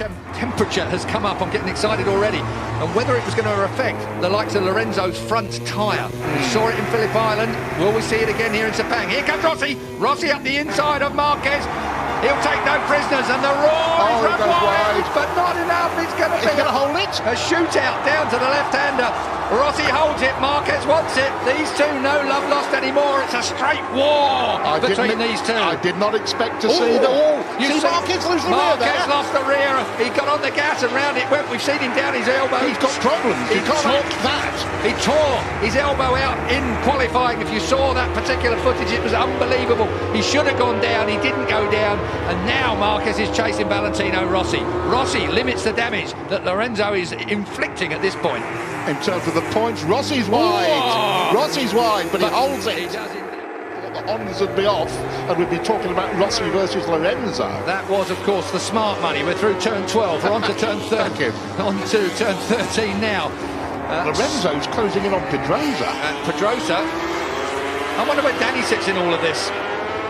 temperature has come up. I'm getting excited already. And whether it was going to affect the likes of Lorenzo's front tyre. We saw it in Phillip Island. Will we see it again here in Sepang? Here comes Rossi. Rossi up the inside of Marquez. He'll take no prisoners, and the roar is run wide, but not enough. It's going to hold it. A shootout down to the left-hander. Rossi holds it. Marquez wants it. These two, no love lost anymore. It's a straight war between these two. I did not expect to see the wall. You see Marquez lose the rear there. Marquez lost the rear. He got on the gas and round it went. We've seen him down his elbow. He's got problems. You can't make that. He tore his elbow out in qualifying. If you saw that particular footage, it was unbelievable. He should have gone down. He didn't go down. And now Marquez is chasing Valentino Rossi. Rossi limits the damage that Lorenzo is inflicting at this point. In terms of the points, Rossi's wide. Whoa! Rossi's wide, but he holds it. He does it. The Hondas would be off, and we'd be talking about Rossi versus Lorenzo. That was, of course, the smart money. We're through turn 12. We're on to turn 13. Thank you. On to turn 13 now. Lorenzo's closing in on Pedrosa. Pedrosa. I wonder where Danny sits in all of this.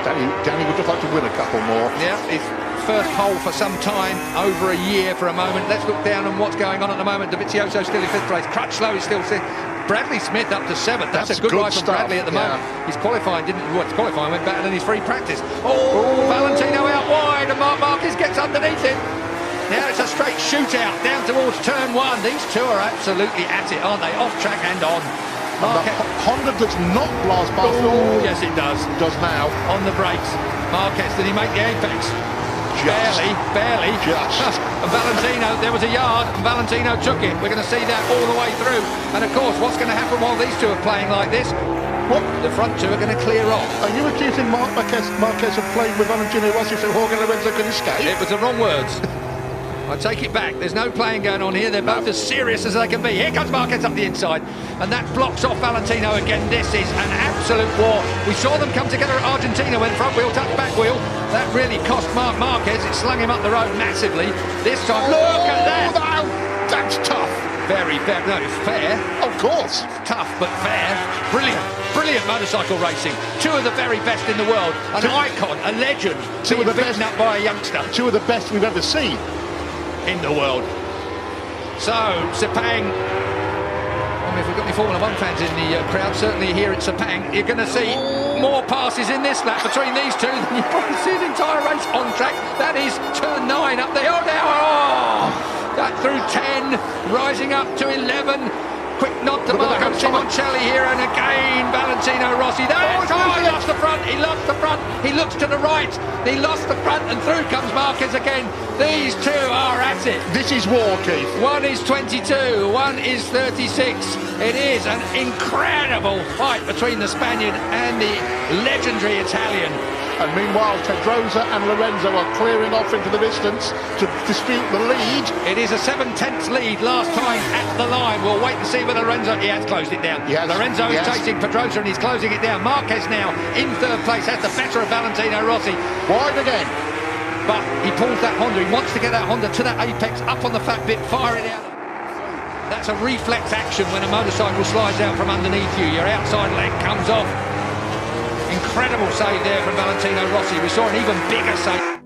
Danny would just like to win a couple more. Yeah, his first pole for some time, over a year for a moment. Let's look down on what's going on at the moment. Dovizioso still in 5th place. Crutchlow is still 6th. Bradley Smith up to 7th. That's a good ride from Bradley at the moment. His qualifying his qualifying went better than his free practice. Valentino out wide, and Marc Marquez gets underneath him. Now it's a straight shootout down towards turn 1. These two are absolutely at it, aren't they? Off track and on. Honda does not blast past. Yes, it does. It does now. On the brakes. Marquez, did he make the apex? Barely. Just. And Valentino, there was a yard, and Valentino took it. We're going to see that all the way through. And of course, what's going to happen while these two are playing like this? What? The front two are going to clear off. Are you accusing Marquez of playing with Valentino Rossi so Jorge Lorenzo could escape? It was the wrong words. I take it back. There's no playing going on here. They're both as serious as they can be. Here comes Marquez up the inside, and that blocks off Valentino again. This is an absolute war. We saw them come together at Argentina when front wheel touched back wheel. That really cost Marc Marquez. It slung him up the road massively. This time, look at that. That's tough. Very fair. No, it's fair. Of course. Tough, but fair. Brilliant motorcycle racing. Two of the very best in the world. An icon, a legend. Two of the best up by a youngster. Two of the best we've ever seen in the world. So, Sepang, I mean, if we've got any Formula 1 fans in the crowd, certainly here at Sepang, you're going to see more passes in this lap between these two than you probably see the entire race on track. That is turn 9 up there. That through 10, rising up to 11. Quick nod to Marco Simoncelli here, and again Valentino Rossi. He lost the front, he looks to the right, he lost the front, and through comes Marquez again. These two are at it. This is war, Keith. One is 22, one is 36. It is an incredible fight between the Spaniard and the legendary Italian. And meanwhile, Pedrosa and Lorenzo are clearing off into the distance to dispute the lead. It is a 7/10 lead last time at the line. We'll wait and see whether Lorenzo... He has closed it down. Lorenzo is chasing Pedrosa and he's closing it down. Marquez now in 3rd place has the better of Valentino Rossi. Wide again. But he pulls that Honda. He wants to get that Honda to that apex, up on the fat bit, fire it out. That's a reflex action when a motorcycle slides out from underneath you. Your outside leg comes off. Incredible save there from Valentino Rossi. We saw an even bigger save.